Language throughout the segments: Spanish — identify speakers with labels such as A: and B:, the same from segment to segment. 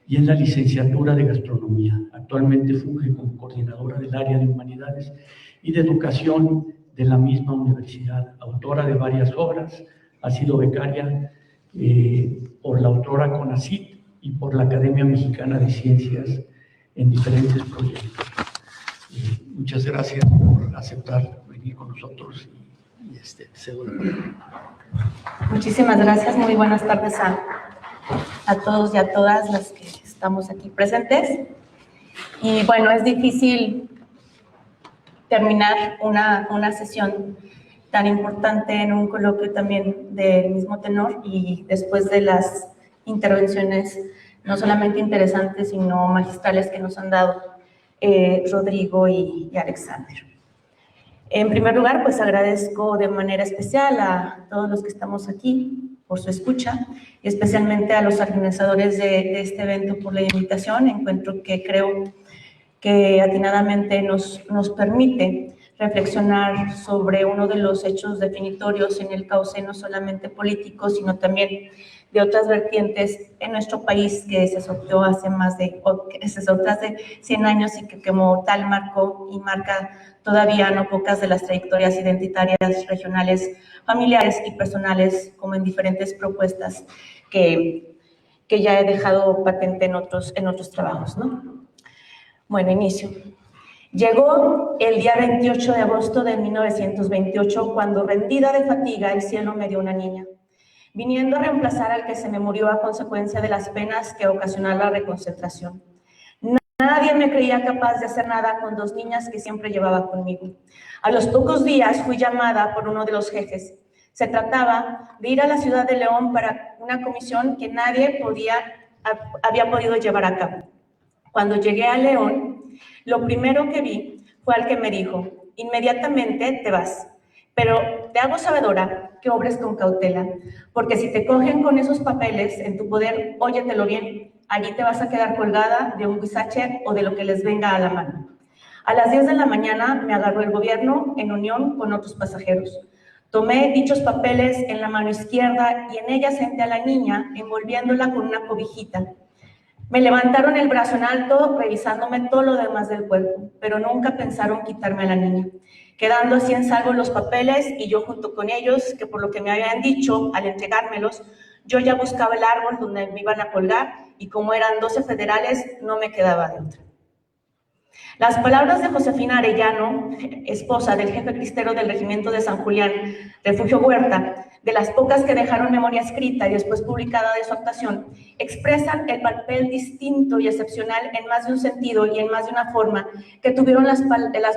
A: y en la licenciatura de Gastronomía. Actualmente funge como coordinadora del área de Humanidades y de Educación de la misma universidad, autora de varias obras, ha sido becaria por la autora CONACYT y por la Academia Mexicana de Ciencias en diferentes proyectos. Muchas gracias por aceptar venir con nosotros y cedo la palabra.
B: Muchísimas gracias, muy buenas tardes a todos y a todas las que estamos aquí presentes. Y bueno, es difícil terminar una sesión tan importante en un coloquio también del mismo tenor y después de las intervenciones no solamente interesantes, sino magistrales que nos han dado Rodrigo y Alexander. En primer lugar, pues agradezco de manera especial a todos los que estamos aquí por su escucha y especialmente a los organizadores de este evento por la invitación. Encuentro que creo que atinadamente nos permite reflexionar sobre uno de los hechos definitorios en el cauce no solamente político, sino también de otras vertientes en nuestro país que se sorteó hace más de 100 años y que como tal marcó y marca todavía no pocas de las trayectorias identitarias, regionales, familiares y personales, como en diferentes propuestas que ya he dejado patente en otros trabajos, ¿no? Bueno, inicio. Llegó el día 28 de agosto de 1928, cuando, rendida de fatiga, el cielo me dio una niña, viniendo a reemplazar al que se me murió a consecuencia de las penas que ocasionó la reconcentración. Nadie me creía capaz de hacer nada con 2 niñas que siempre llevaba conmigo. A los pocos días fui llamada por uno de los jefes. Se trataba de ir a la ciudad de León para una comisión que nadie había podido llevar a cabo. Cuando llegué a León, lo primero que vi fue al que me dijo: inmediatamente te vas, pero te hago sabedora que obres con cautela, porque si te cogen con esos papeles en tu poder, óyetelo bien, allí te vas a quedar colgada de un guisache o de lo que les venga a la mano. A las 10 de la mañana me agarró el gobierno en unión con otros pasajeros. Tomé dichos papeles en la mano izquierda y en ella senté a la niña envolviéndola con una cobijita. Me levantaron el brazo en alto, revisándome todo lo demás del cuerpo, pero nunca pensaron quitarme a la niña, quedando así en salvo los papeles y yo junto con ellos, que por lo que me habían dicho al entregármelos, yo ya buscaba el árbol donde me iban a colgar y como eran 12 federales, no me quedaba de otra. Las palabras de Josefina Arellano, esposa del jefe cristero del regimiento de San Julián, Refugio Huerta, de las pocas que dejaron memoria escrita y después publicada de su actuación, expresan el papel distinto y excepcional en más de un sentido y en más de una forma que tuvieron las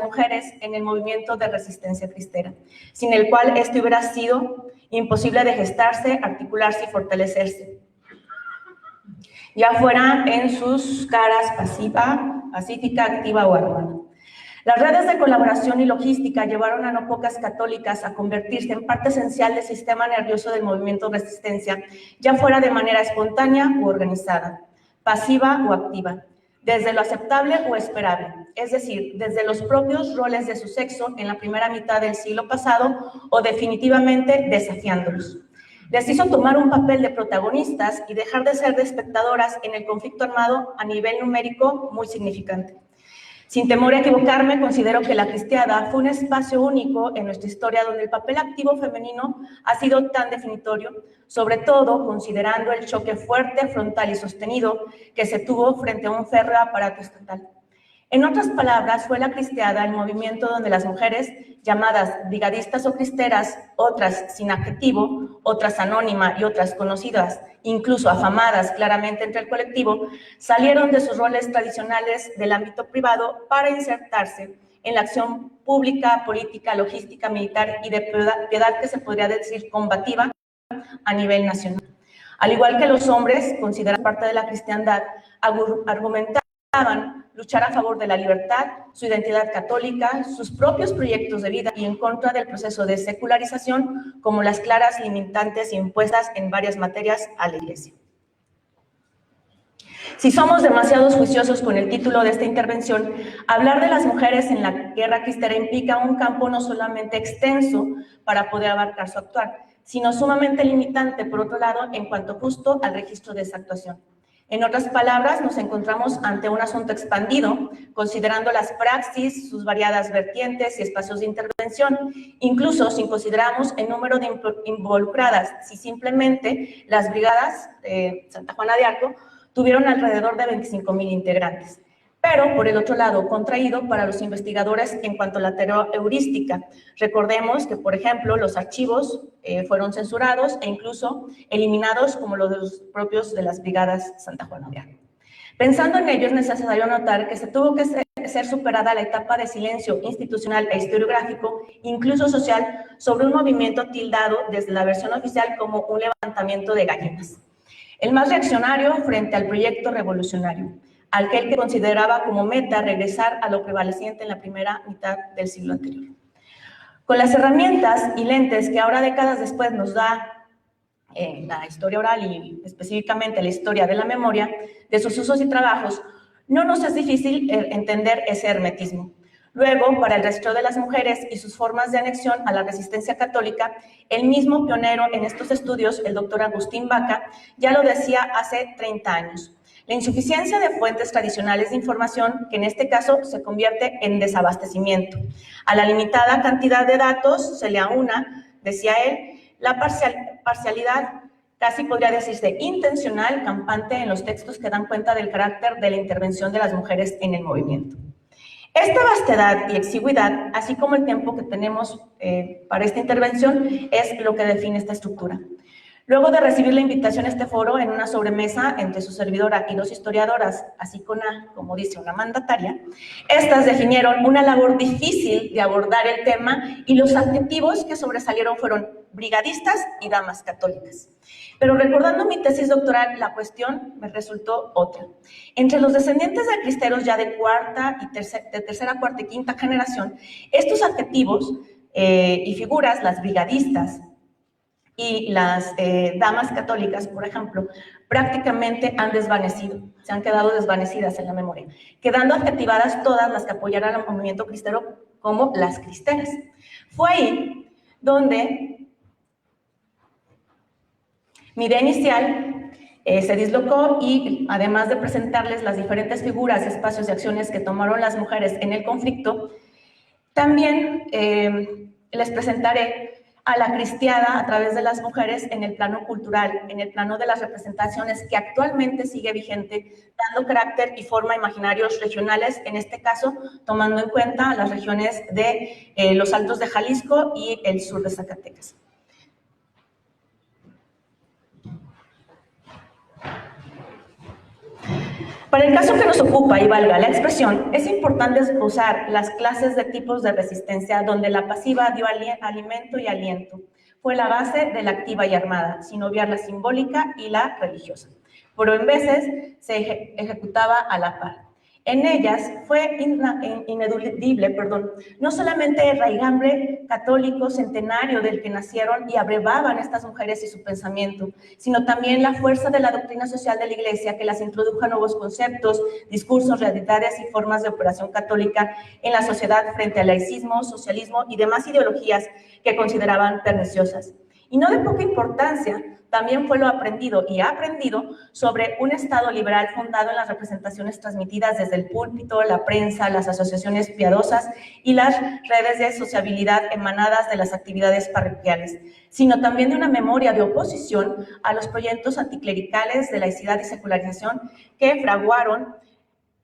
B: mujeres en el movimiento de resistencia cristera, sin el cual esto hubiera sido imposible de gestarse, articularse y fortalecerse, ya fuera en sus caras pacífica, activa o armada. Las redes de colaboración y logística llevaron a no pocas católicas a convertirse en parte esencial del sistema nervioso del movimiento de resistencia, ya fuera de manera espontánea u organizada, pasiva o activa, desde lo aceptable o esperable, es decir, desde los propios roles de su sexo en la primera mitad del siglo pasado o definitivamente desafiándolos. Les hizo tomar un papel de protagonistas y dejar de ser de espectadoras en el conflicto armado a nivel numérico muy significante. Sin temor a equivocarme, considero que la cristiada fue un espacio único en nuestra historia donde el papel activo femenino ha sido tan definitorio, sobre todo considerando el choque fuerte, frontal y sostenido que se tuvo frente a un férreo aparato estatal. En otras palabras, fue la cristiada el movimiento donde las mujeres, llamadas brigadistas o cristeras, otras sin adjetivo, otras anónima y otras conocidas, incluso afamadas claramente entre el colectivo, salieron de sus roles tradicionales del ámbito privado para insertarse en la acción pública, política, logística, militar y de piedad que se podría decir combativa a nivel nacional. Al igual que los hombres, considerados parte de la cristiandad, argumentaban luchar a favor de la libertad, su identidad católica, sus propios proyectos de vida y en contra del proceso de secularización como las claras limitantes impuestas en varias materias a la Iglesia. Si somos demasiados juiciosos con el título de esta intervención, hablar de las mujeres en la guerra cristera implica un campo no solamente extenso para poder abarcar su actuar, sino sumamente limitante, por otro lado, en cuanto justo al registro de esa actuación. En otras palabras, nos encontramos ante un asunto expandido, considerando las praxis, sus variadas vertientes y espacios de intervención, incluso si consideramos el número de involucradas, si simplemente las brigadas de Santa Juana de Arco tuvieron alrededor de 25,000 integrantes. Pero, por el otro lado, contraído para los investigadores en cuanto a la teoría heurística. Recordemos que, por ejemplo, los archivos fueron censurados e incluso eliminados como los de los propios de las brigadas Santa Juana de Arco. Pensando en ello, es necesario notar que se tuvo que ser superada la etapa de silencio institucional e historiográfico, incluso social, sobre un movimiento tildado desde la versión oficial como un levantamiento de gallinas. El más reaccionario frente al proyecto revolucionario, aquel que consideraba como meta regresar a lo prevaleciente en la primera mitad del siglo anterior. Con las herramientas y lentes que ahora, décadas después, nos da la historia oral y específicamente la historia de la memoria, de sus usos y trabajos, no nos es difícil entender ese hermetismo. Luego, para el resto de las mujeres y sus formas de anexión a la resistencia católica, el mismo pionero en estos estudios, el doctor Agustín Baca, ya lo decía hace 30 años. La insuficiencia de fuentes tradicionales de información, que en este caso se convierte en desabastecimiento. A la limitada cantidad de datos se le aúna, decía él, la parcialidad, casi podría decirse intencional, campante en los textos que dan cuenta del carácter de la intervención de las mujeres en el movimiento. Esta vastedad y exigüidad, así como el tiempo que tenemos para esta intervención, es lo que define esta estructura. Luego de recibir la invitación a este foro en una sobremesa entre su servidora y dos historiadoras, así como dice una mandataria, estas definieron una labor difícil de abordar el tema y los adjetivos que sobresalieron fueron brigadistas y damas católicas. Pero recordando mi tesis doctoral, la cuestión me resultó otra. Entre los descendientes de cristeros ya de tercera, cuarta y quinta generación, estos adjetivos y figuras, las brigadistas, y las damas católicas, por ejemplo, prácticamente han desvanecido, se han quedado desvanecidas en la memoria, quedando adjetivadas todas las que apoyaron al movimiento cristero como las cristeras. Fue ahí donde mi idea inicial se dislocó y, además de presentarles las diferentes figuras, espacios y acciones que tomaron las mujeres en el conflicto, también les presentaré a la cristiada a través de las mujeres en el plano cultural, en el plano de las representaciones que actualmente sigue vigente, dando carácter y forma a imaginarios regionales, en este caso tomando en cuenta las regiones de los Altos de Jalisco y el sur de Zacatecas. Para el caso que nos ocupa, y valga la expresión, es importante esbozar las clases de tipos de resistencia donde la pasiva dio alimento y aliento. Fue la base de la activa y armada, sin obviar la simbólica y la religiosa. Pero en veces se ejecutaba a la par. En ellas fue ineludible, no solamente el raigambre católico centenario del que nacieron y abrevaban estas mujeres y su pensamiento, sino también la fuerza de la doctrina social de la Iglesia que las introdujo a nuevos conceptos, discursos, realidades y formas de operación católica en la sociedad frente al laicismo, socialismo y demás ideologías que consideraban perniciosas. Y no de poca importancia, también fue lo aprendido y aprendido sobre un Estado liberal fundado en las representaciones transmitidas desde el púlpito, la prensa, las asociaciones piadosas y las redes de sociabilidad emanadas de las actividades parroquiales, sino también de una memoria de oposición a los proyectos anticlericales de laicidad y secularización que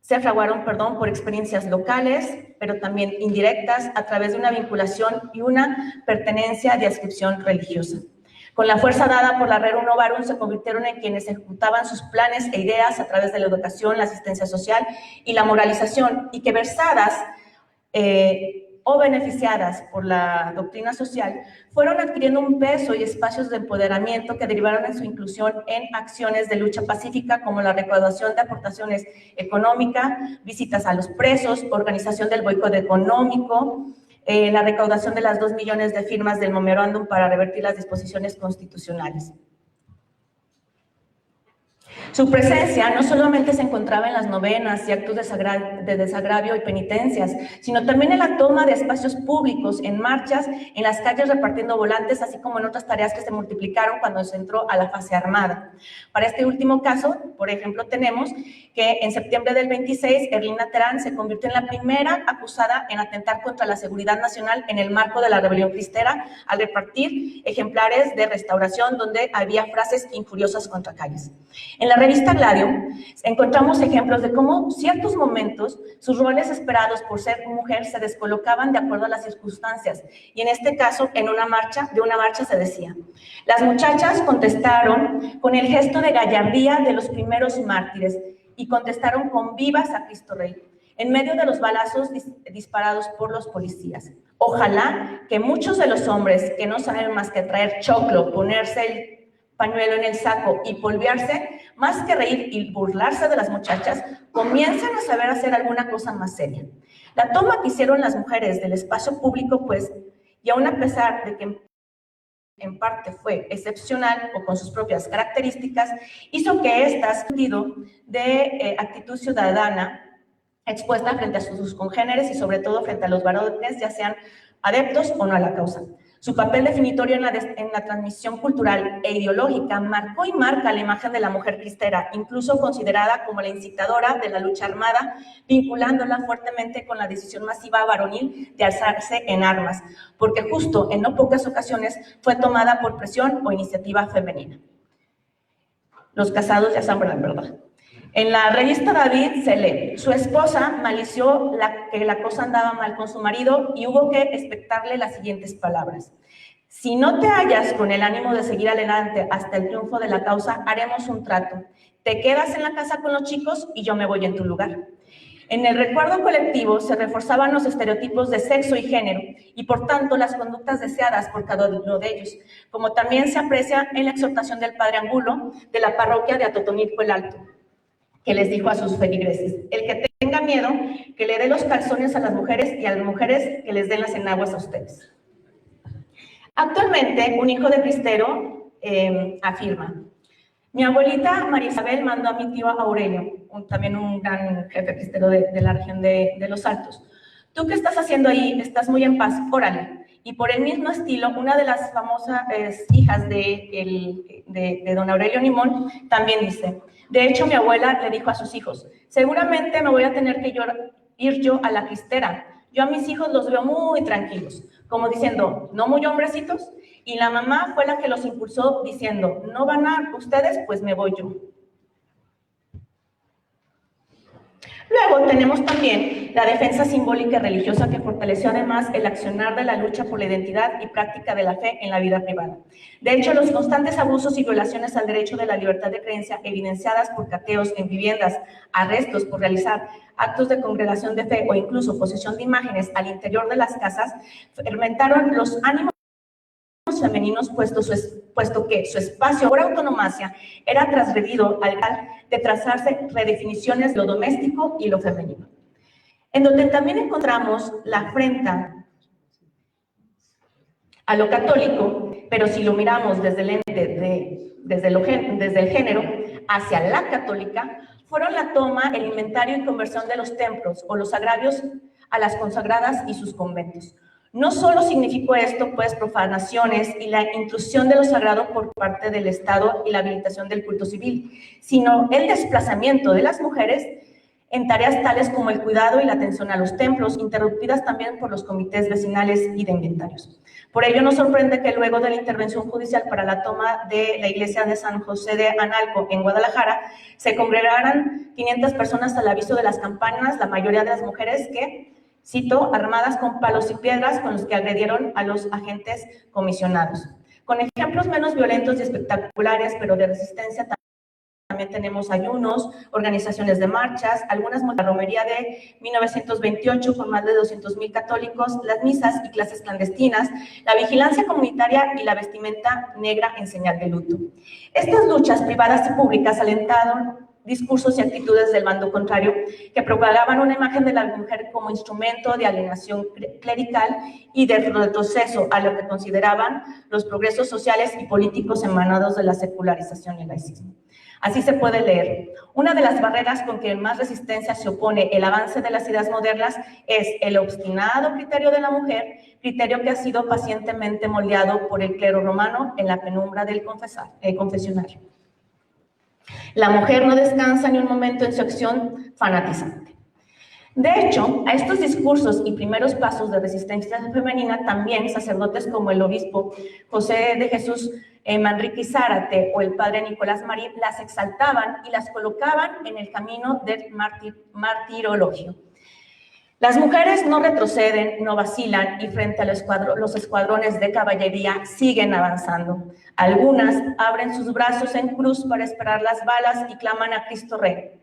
B: se fraguaron por experiencias locales, pero también indirectas, a través de una vinculación y una pertenencia de adscripción religiosa. Con la fuerza dada por la Rerum Novarum se convirtieron en quienes ejecutaban sus planes e ideas a través de la educación, la asistencia social y la moralización, y que versadas o beneficiadas por la doctrina social, fueron adquiriendo un peso y espacios de empoderamiento que derivaron en su inclusión en acciones de lucha pacífica como la recaudación de aportaciones económicas, visitas a los presos, organización del boicot económico, la recaudación de las 2 millones de firmas del memorándum para revertir las disposiciones constitucionales. Su presencia no solamente se encontraba en las novenas y actos de desagravio y penitencias, sino también en la toma de espacios públicos, en marchas, en las calles repartiendo volantes, así como en otras tareas que se multiplicaron cuando se entró a la fase armada. Para este último caso, por ejemplo, tenemos que en septiembre del 26, Erlina Terán se convirtió en la primera acusada en atentar contra la seguridad nacional en el marco de la rebelión cristera, al repartir ejemplares de Restauración donde había frases injuriosas contra Calles. En la revista Gladio encontramos ejemplos de cómo ciertos momentos sus roles esperados por ser mujer se descolocaban de acuerdo a las circunstancias, y en este caso de una marcha se decía: las muchachas contestaron con el gesto de gallardía de los primeros mártires y contestaron con vivas a Cristo Rey, en medio de los balazos disparados por los policías. Ojalá que muchos de los hombres que no saben más que traer choclo, ponerse el pañuelo en el saco y polvearse, más que reír y burlarse de las muchachas, comiencen a saber hacer alguna cosa más seria. La toma que hicieron las mujeres del espacio público, pues, y aún a pesar de que en parte fue excepcional o con sus propias características, hizo que estas sentido de actitud ciudadana expuesta frente a sus congéneres y sobre todo frente a los varones, ya sean adeptos o no a la causa. Su papel definitorio en la transmisión cultural e ideológica marcó y marca la imagen de la mujer cristera, incluso considerada como la incitadora de la lucha armada, vinculándola fuertemente con la decisión masiva varonil de alzarse en armas, porque justo en no pocas ocasiones fue tomada por presión o iniciativa femenina. Los casados ya saben la verdad. En la revista David se lee: su esposa malició que la cosa andaba mal con su marido y hubo que expectarle las siguientes palabras: si no te hallas con el ánimo de seguir adelante hasta el triunfo de la causa, haremos un trato. Te quedas en la casa con los chicos y yo me voy en tu lugar. En el recuerdo colectivo se reforzaban los estereotipos de sexo y género y por tanto las conductas deseadas por cada uno de ellos, como también se aprecia en la exhortación del padre Angulo de la parroquia de Atotonilco el Alto, que les dijo a sus feligreses: el que tenga miedo, que le dé los calzones a las mujeres, y a las mujeres que les den las enaguas a ustedes. Actualmente, un hijo de cristero afirma: mi abuelita María Isabel mandó a mi tío Aurelio, también un gran jefe cristero de la región de Los Altos: ¿tú qué estás haciendo ahí? Estás muy en paz, órale. Y por el mismo estilo, una de las famosas hijas de don Aurelio Nimón también dice: de hecho, mi abuela le dijo a sus hijos: seguramente me voy a tener que ir yo a la cristera. Yo a mis hijos los veo muy tranquilos, como diciendo, no muy hombrecitos. Y la mamá fue la que los impulsó diciendo: no van a ustedes, pues me voy yo. Luego tenemos también la defensa simbólica y religiosa, que fortaleció además el accionar de la lucha por la identidad y práctica de la fe en la vida privada. De hecho, los constantes abusos y violaciones al derecho de la libertad de creencia evidenciadas por cateos en viviendas, arrestos por realizar actos de congregación de fe o incluso posesión de imágenes al interior de las casas, fermentaron los ánimos femeninos, puesto que su espacio por autonomacia era transgredido al grado de trazarse redefiniciones de lo doméstico y lo femenino. En donde también encontramos la afrenta a lo católico, pero si lo miramos desde el ente desde el género hacia la católica, fueron la toma, el inventario y conversión de los templos o los agravios a las consagradas y sus conventos. No solo significó esto, pues, profanaciones y la intrusión de lo sagrado por parte del Estado y la habilitación del culto civil, sino el desplazamiento de las mujeres en tareas tales como el cuidado y la atención a los templos, interrumpidas también por los comités vecinales y de inventarios. Por ello, no sorprende que luego de la intervención judicial para la toma de la iglesia de San José de Analco en Guadalajara, se congregaran 500 personas al aviso de las campanas, la mayoría de las mujeres que, cito, armadas con palos y piedras con los que agredieron a los agentes comisionados. Con ejemplos menos violentos y espectaculares, pero de resistencia, también tenemos ayunos, organizaciones de marchas, algunas la romería de 1928 con más de 200,000 católicos, las misas y clases clandestinas, la vigilancia comunitaria y la vestimenta negra en señal de luto. Estas luchas privadas y públicas alentaron discursos y actitudes del bando contrario que propagaban una imagen de la mujer como instrumento de alienación clerical y de retroceso a lo que consideraban los progresos sociales y políticos emanados de la secularización y el laicismo. Así se puede leer. Una de las barreras con que más resistencia se opone el avance de las ideas modernas es el obstinado criterio de la mujer, criterio que ha sido pacientemente moldeado por el clero romano en la penumbra del confesionario. La mujer no descansa ni un momento en su acción fanatizante. De hecho, a estos discursos y primeros pasos de resistencia femenina también sacerdotes como el obispo José de Jesús Manrique Zárate o el padre Nicolás Marín las exaltaban y las colocaban en el camino del martirologio. Las mujeres no retroceden, no vacilan y frente a los escuadrones de caballería siguen avanzando. Algunas abren sus brazos en cruz para esperar las balas y claman a Cristo Rey.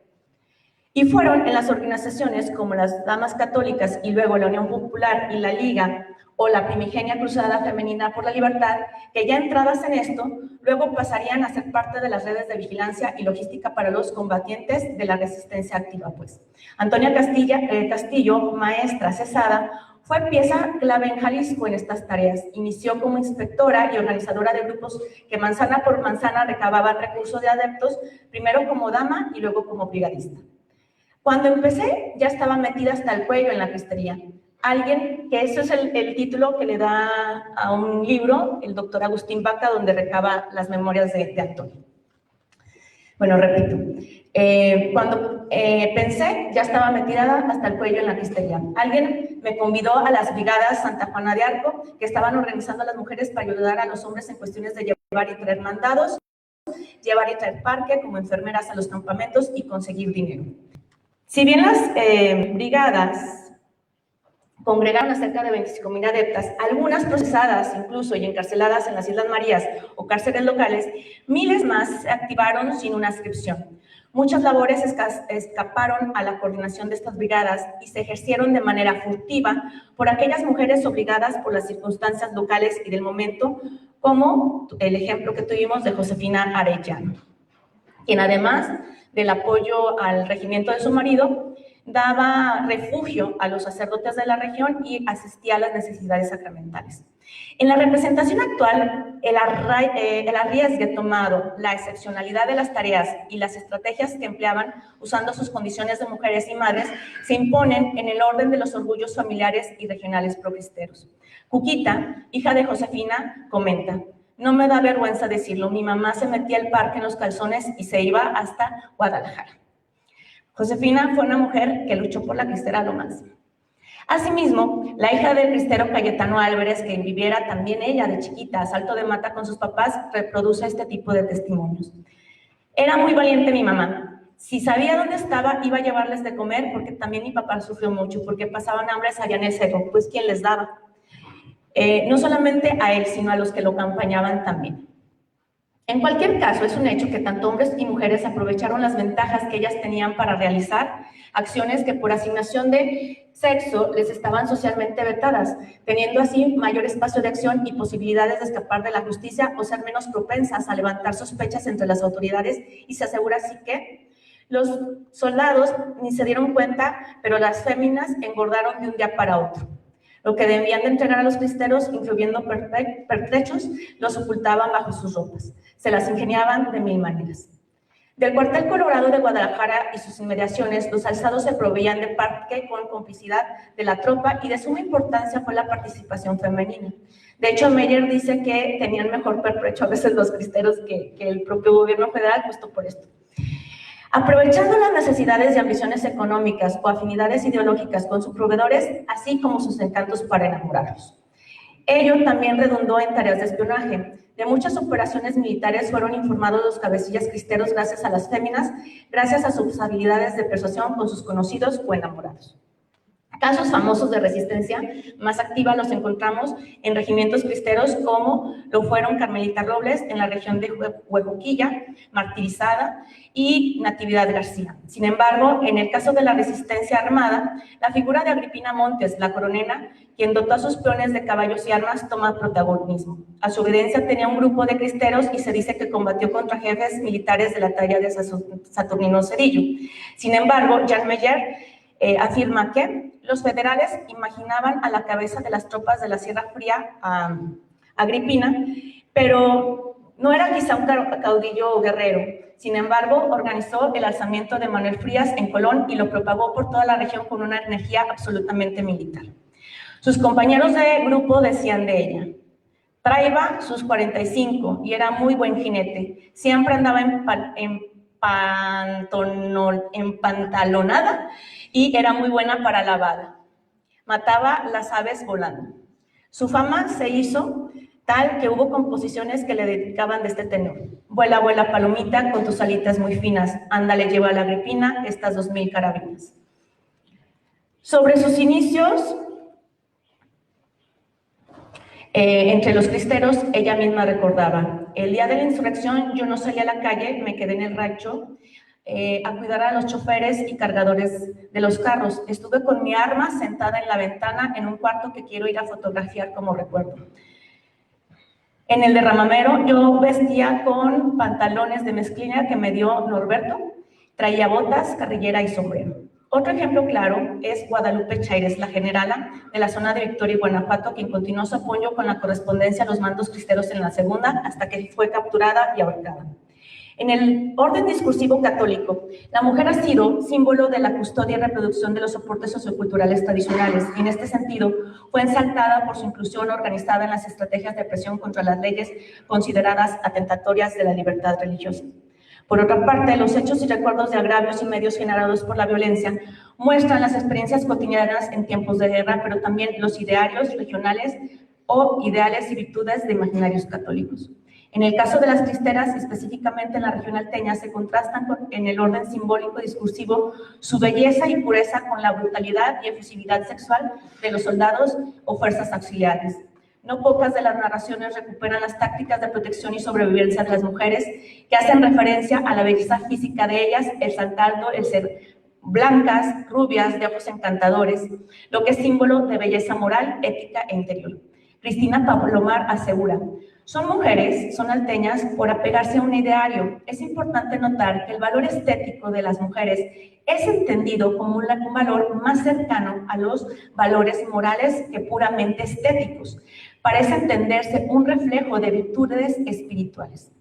B: Y fueron en las organizaciones como las Damas Católicas y luego la Unión Popular y la Liga o la Primigenia Cruzada Femenina por la Libertad, que ya entradas en esto, luego pasarían a ser parte de las redes de vigilancia y logística para los combatientes de la resistencia activa. Pues. Antonia Castillo, maestra cesada, fue pieza clave en Jalisco en estas tareas. Inició como inspectora y organizadora de grupos que manzana por manzana recababan recursos de adeptos, primero como dama y luego como brigadista. Cuando empecé, ya estaba metida hasta el cuello en la cristería. Alguien, que eso es el título que le da a un libro, el doctor Agustín Vaca, donde recaba las memorias de Antonio. Bueno, repito, cuando pensé, ya estaba metida hasta el cuello en la cristería. Alguien me convidó a las brigadas Santa Juana de Arco, que estaban organizando a las mujeres para ayudar a los hombres en cuestiones de llevar y traer mandados, llevar y traer parque como enfermeras a los campamentos y conseguir dinero. Si bien las brigadas congregaron a cerca de 25,000 adeptas, algunas procesadas incluso y encarceladas en las Islas Marías o cárceles locales, miles más se activaron sin una adscripción. Muchas labores escaparon a la coordinación de estas brigadas y se ejercieron de manera furtiva por aquellas mujeres obligadas por las circunstancias locales y del momento, como el ejemplo que tuvimos de Josefina Arellano, quien además del apoyo al regimiento de su marido, daba refugio a los sacerdotes de la región y asistía a las necesidades sacramentales. En la representación actual, el arriesgue tomado, la excepcionalidad de las tareas y las estrategias que empleaban usando sus condiciones de mujeres y madres se imponen en el orden de los orgullos familiares y regionales procristeros. Cuquita, hija de Josefina, comenta: no me da vergüenza decirlo, mi mamá se metía al parque en los calzones y se iba hasta Guadalajara. Josefina fue una mujer que luchó por la cristera a lo máximo. Asimismo, la hija del cristero Cayetano Álvarez, que viviera también ella de chiquita a salto de mata con sus papás, reproduce este tipo de testimonios. Era muy valiente mi mamá. Si sabía dónde estaba, iba a llevarles de comer, porque también mi papá sufrió mucho, porque pasaban hambre allá en el cerro, pues ¿quién les daba? No solamente a él, sino a los que lo acompañaban también. En cualquier caso, es un hecho que tanto hombres y mujeres aprovecharon las ventajas que ellas tenían para realizar acciones que por asignación de sexo les estaban socialmente vetadas, teniendo así mayor espacio de acción y posibilidades de escapar de la justicia o ser menos propensas a levantar sospechas entre las autoridades, y se asegura así que los soldados ni se dieron cuenta, pero las féminas engordaron de un día para otro. Lo que debían de entregar a los cristeros, incluyendo pertrechos, los ocultaban bajo sus ropas. Se las ingeniaban de mil maneras. Del cuartel Colorado de Guadalajara y sus inmediaciones, los alzados se proveían de parque con complicidad de la tropa, y de suma importancia fue la participación femenina. De hecho, Meyer dice que tenían mejor pertrecho a veces los cristeros que el propio gobierno federal, justo por esto. Aprovechando las necesidades y ambiciones económicas o afinidades ideológicas con sus proveedores, así como sus encantos para enamorarlos. Ello también redundó en tareas de espionaje. De muchas operaciones militares fueron informados los cabecillas cristeros gracias a las féminas, gracias a sus habilidades de persuasión con sus conocidos o enamorados. Casos famosos de resistencia más activa los encontramos en regimientos cristeros, como lo fueron Carmelita Robles en la región de Huejuquilla, martirizada, y Natividad García. Sin embargo, en el caso de la resistencia armada, la figura de Agripina Montes, la coronela, quien dotó a sus peones de caballos y armas, toma protagonismo. A su obediencia tenía un grupo de cristeros y se dice que combatió contra jefes militares de la talla de Saturnino Cedillo. Sin embargo, Jan Meyer afirma que los federales imaginaban a la cabeza de las tropas de la Sierra Fría a Agripina, pero no era quizá un caudillo guerrero, Sin embargo, organizó el alzamiento de Manuel Frías en Colón y lo propagó por toda la región con una energía absolutamente militar. Sus compañeros de grupo decían de ella: traía sus 45 y era muy buen jinete. Siempre andaba empantalonada y era muy buena para la bala. Mataba las aves volando. Su fama se hizo tal que hubo composiciones que le dedicaban de este tenor: vuela, vuela, palomita, con tus alitas muy finas, ándale, lleva la Agripina estas 2000 carabinas. Sobre sus inicios, entre los cristeros, ella misma recordaba: el día de la insurrección yo no salí a la calle, me quedé en el rancho a cuidar a los choferes y cargadores de los carros. Estuve con mi arma sentada en la ventana en un cuarto que quiero ir a fotografiar como recuerdo. En el derramamero yo vestía con pantalones de mezclilla que me dio Norberto, traía botas, carrillera y sombrero. Otro ejemplo claro es Guadalupe Chaires, la generala de la zona de Victoria y Guanajuato, quien continuó su apoyo con la correspondencia a los mandos cristeros en la segunda, hasta que fue capturada y ahorcada. En el orden discursivo católico, la mujer ha sido símbolo de la custodia y reproducción de los soportes socioculturales tradicionales. En este sentido, fue exaltada por su inclusión organizada en las estrategias de presión contra las leyes consideradas atentatorias de la libertad religiosa. Por otra parte, los hechos y recuerdos de agravios y medios generados por la violencia muestran las experiencias cotidianas en tiempos de guerra, pero también los idearios regionales o ideales y virtudes de imaginarios católicos. En el caso de las cristeras, específicamente en la región alteña, se contrastan en el orden simbólico discursivo su belleza y pureza con la brutalidad y efusividad sexual de los soldados o fuerzas auxiliares. No pocas de las narraciones recuperan las tácticas de protección y sobrevivencia de las mujeres, que hacen referencia a la belleza física de ellas, el saltardo, el ser blancas, rubias, de ojos encantadores, lo que es símbolo de belleza moral, ética e interior. Cristina Palomar asegura: son mujeres, son alteñas por apegarse a un ideario. Es importante notar que el valor estético de las mujeres es entendido como un valor más cercano a los valores morales que puramente estéticos. Parece entenderse un reflejo de virtudes espirituales.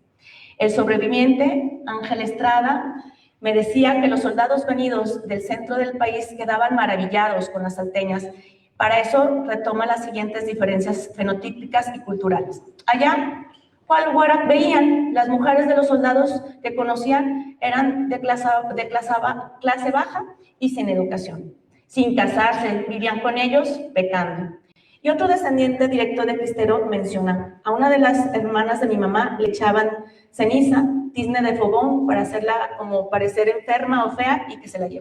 B: El sobreviviente, Ángel Estrada, me decía que los soldados venidos del centro del país quedaban maravillados con las salteñas. Para eso retoma las siguientes diferencias fenotípicas y culturales. Allá, ¿cuál güera veían? Las mujeres de los soldados que conocían eran de clase baja y sin educación. Sin casarse, vivían con ellos pecando. Y otro descendiente directo de cristero menciona: a una de las hermanas de mi mamá le echaban ceniza, tizne de fogón, para hacerla como parecer enferma o fea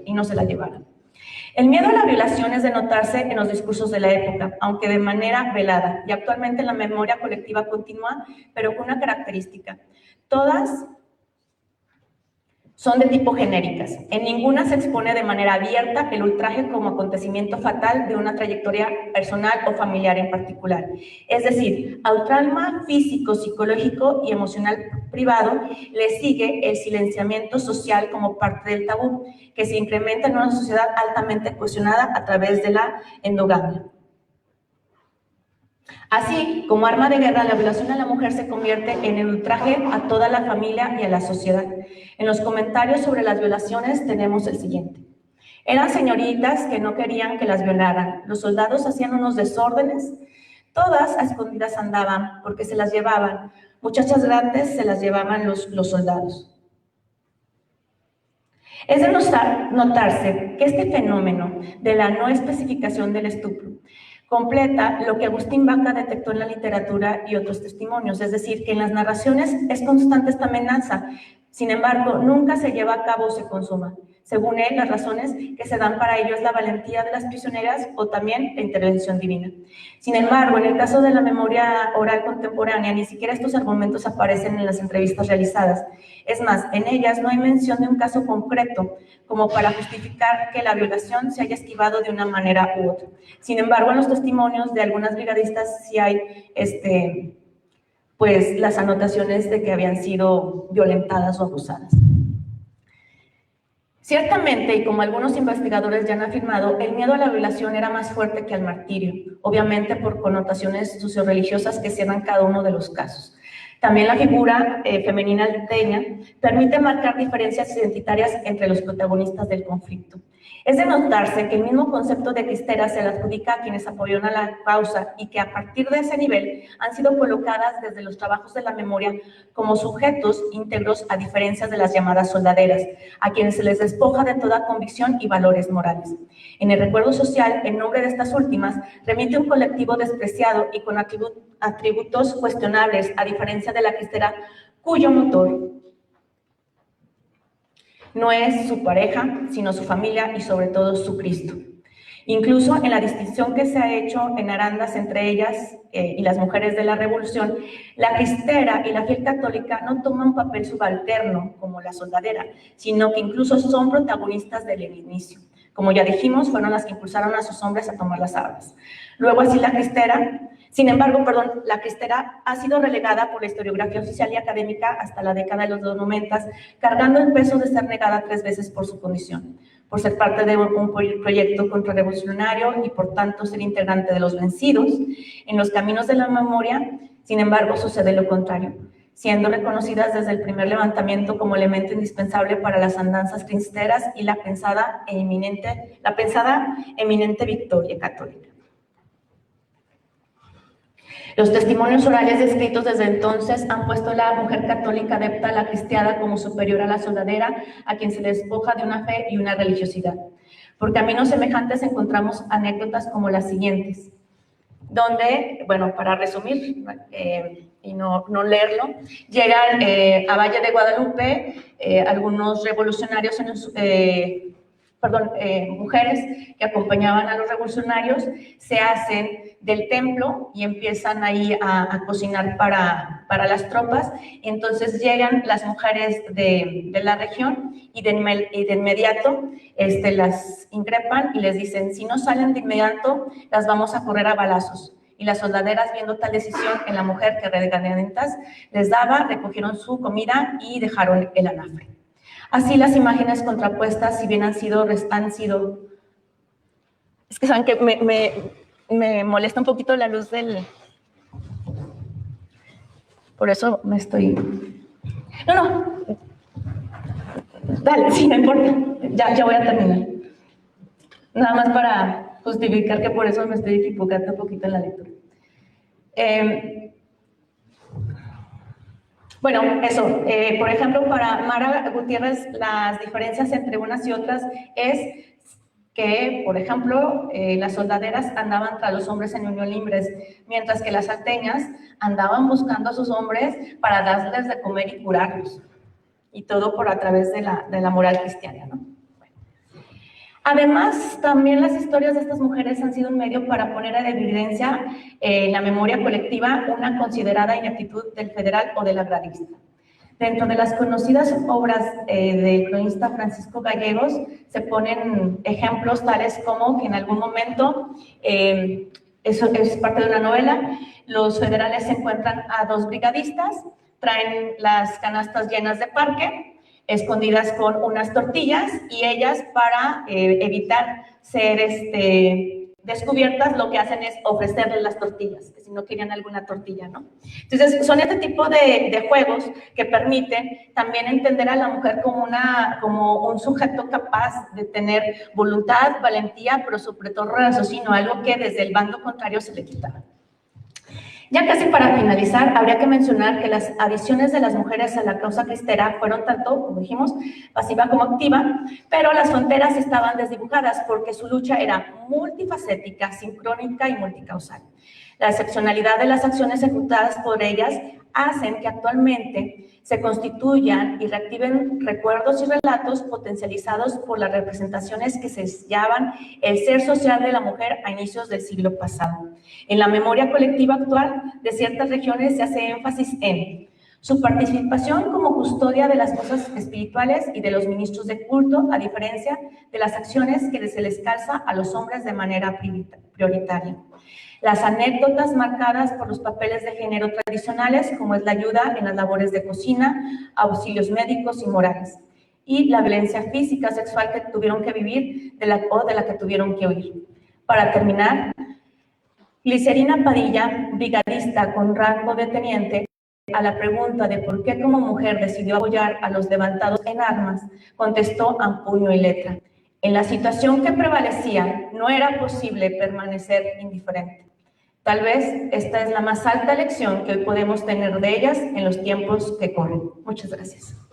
B: y no se la llevaran. El miedo a la violación es de notarse en los discursos de la época, aunque de manera velada, y actualmente en la memoria colectiva continua, pero con una característica: todas son de tipo genéricas. En ninguna se expone de manera abierta el ultraje como acontecimiento fatal de una trayectoria personal o familiar en particular. Es decir, al trauma físico, psicológico y emocional privado le sigue el silenciamiento social como parte del tabú, que se incrementa en una sociedad altamente cohesionada a través de la endogamia. Así, como arma de guerra, la violación a la mujer se convierte en el ultraje a toda la familia y a la sociedad. En los comentarios sobre las violaciones tenemos el siguiente: eran señoritas que no querían que las violaran, los soldados hacían unos desórdenes, todas a escondidas andaban porque se las llevaban, muchachas grandes se las llevaban los soldados. Es de notarse que este fenómeno de la no especificación del estupro completa lo que Agustín Vaca detectó en la literatura y otros testimonios, es decir, que en las narraciones es constante esta amenaza, sin embargo, nunca se lleva a cabo o se consuma. Según él, las razones que se dan para ello es la valentía de las prisioneras o también la intervención divina. Sin embargo, en el caso de la memoria oral contemporánea, ni siquiera estos argumentos aparecen en las entrevistas realizadas. Es más, en ellas no hay mención de un caso concreto como para justificar que la violación se haya esquivado de una manera u otra. Sin embargo, en los testimonios de algunas brigadistas sí hay pues las anotaciones de que habían sido violentadas o abusadas. Ciertamente, y como algunos investigadores ya han afirmado, el miedo a la violación era más fuerte que al martirio, obviamente por connotaciones socioreligiosas que cierran cada uno de los casos. También la figura femenina alteña permite marcar diferencias identitarias entre los protagonistas del conflicto. Es de notarse que el mismo concepto de cristera se le adjudica a quienes apoyaron a la causa y que a partir de ese nivel han sido colocadas desde los trabajos de la memoria como sujetos íntegros a diferencia de las llamadas soldaderas, a quienes se les despoja de toda convicción y valores morales. En el recuerdo social, el nombre de estas últimas remite a un colectivo despreciado y con atributos cuestionables, a diferencia de la cristera, cuyo motor no es su pareja, sino su familia y sobre todo su Cristo. Incluso en la distinción que se ha hecho en Arandas entre ellas y las mujeres de la Revolución, la cristera y la fiel católica no toman un papel subalterno como la soldadera, sino que incluso son protagonistas del inicio. Como ya dijimos, fueron las que impulsaron a sus hombres a tomar las armas. Luego así la cristera, sin embargo, la cristera ha sido relegada por la historiografía oficial y académica hasta la década de los 90, cargando el peso de ser negada 3 veces por su condición, por ser parte de un proyecto contrarrevolucionario y por tanto ser integrante de los vencidos. En los caminos de la memoria, sin embargo, sucede lo contrario, siendo reconocidas desde el primer levantamiento como elemento indispensable para las andanzas cristeras y la pensada eminente victoria católica. Los testimonios orales descritos desde entonces han puesto a la mujer católica adepta a la cristiada como superior a la soldadera, a quien se despoja de una fe y una religiosidad. Por caminos semejantes encontramos anécdotas como las siguientes, donde, bueno, para resumir y no leerlo, llegan a Valle de Guadalupe algunos revolucionarios, mujeres que acompañaban a los revolucionarios, se hacen del templo y empiezan ahí a cocinar para las tropas. Entonces llegan las mujeres de la región y de inmediato las increpan y les dicen, si no salen de inmediato, las vamos a correr a balazos. Y las soldaderas, viendo tal decisión en la mujer que regañadientas les daba, recogieron su comida y dejaron el anafre. Así las imágenes contrapuestas, si bien han sido, es que saben que me molesta un poquito la luz del... Por eso me estoy... No. Dale, sí, no importa. Ya voy a terminar. Nada más para justificar que por eso me estoy equivocando un poquito en la lectura. Bueno, eso, por ejemplo, para Mara Gutiérrez, las diferencias entre unas y otras es que, por ejemplo, las soldaderas andaban tras los hombres en unión libres, mientras que las salteñas andaban buscando a sus hombres para darles de comer y curarlos, y todo por a través de la moral cristiana, ¿no? Además, también las historias de estas mujeres han sido un medio para poner en evidencia en la memoria colectiva una considerada ineptitud del federal o del agrarista. Dentro de las conocidas obras del cronista Francisco Gallegos se ponen ejemplos tales como que en algún momento, eso es parte de una novela, los federales se encuentran a 2 brigadistas, traen las canastas llenas de parque, escondidas con unas tortillas, y ellas, para evitar ser descubiertas, lo que hacen es ofrecerles las tortillas, que si no querían alguna tortilla, ¿no? Entonces, son este tipo de juegos que permiten también entender a la mujer como un sujeto capaz de tener voluntad, valentía, pero sobre todo raciocinio, algo que desde el bando contrario se le quitaba. Ya casi para finalizar, habría que mencionar que las adiciones de las mujeres a la causa cristera fueron tanto, como dijimos, pasiva como activa, pero las fronteras estaban desdibujadas porque su lucha era multifacética, sincrónica y multicausal. La excepcionalidad de las acciones ejecutadas por ellas hacen que actualmente se constituyan y reactiven recuerdos y relatos potencializados por las representaciones que sellaban el ser social de la mujer a inicios del siglo pasado. En la memoria colectiva actual de ciertas regiones se hace énfasis en su participación como custodia de las cosas espirituales y de los ministros de culto, a diferencia de las acciones que se les calza a los hombres de manera prioritaria. Las anécdotas marcadas por los papeles de género tradicionales, como es la ayuda en las labores de cocina, auxilios médicos y morales, y la violencia física, sexual que tuvieron que vivir de la que tuvieron que huir. Para terminar, Glicerina Padilla, brigadista con rango de teniente, A la pregunta de por qué como mujer decidió apoyar a los levantados en armas, contestó a puño y letra: en la situación que prevalecía, no era posible permanecer indiferente. Tal vez esta es la más alta lección que hoy podemos tener de ellas en los tiempos que corren. Muchas gracias.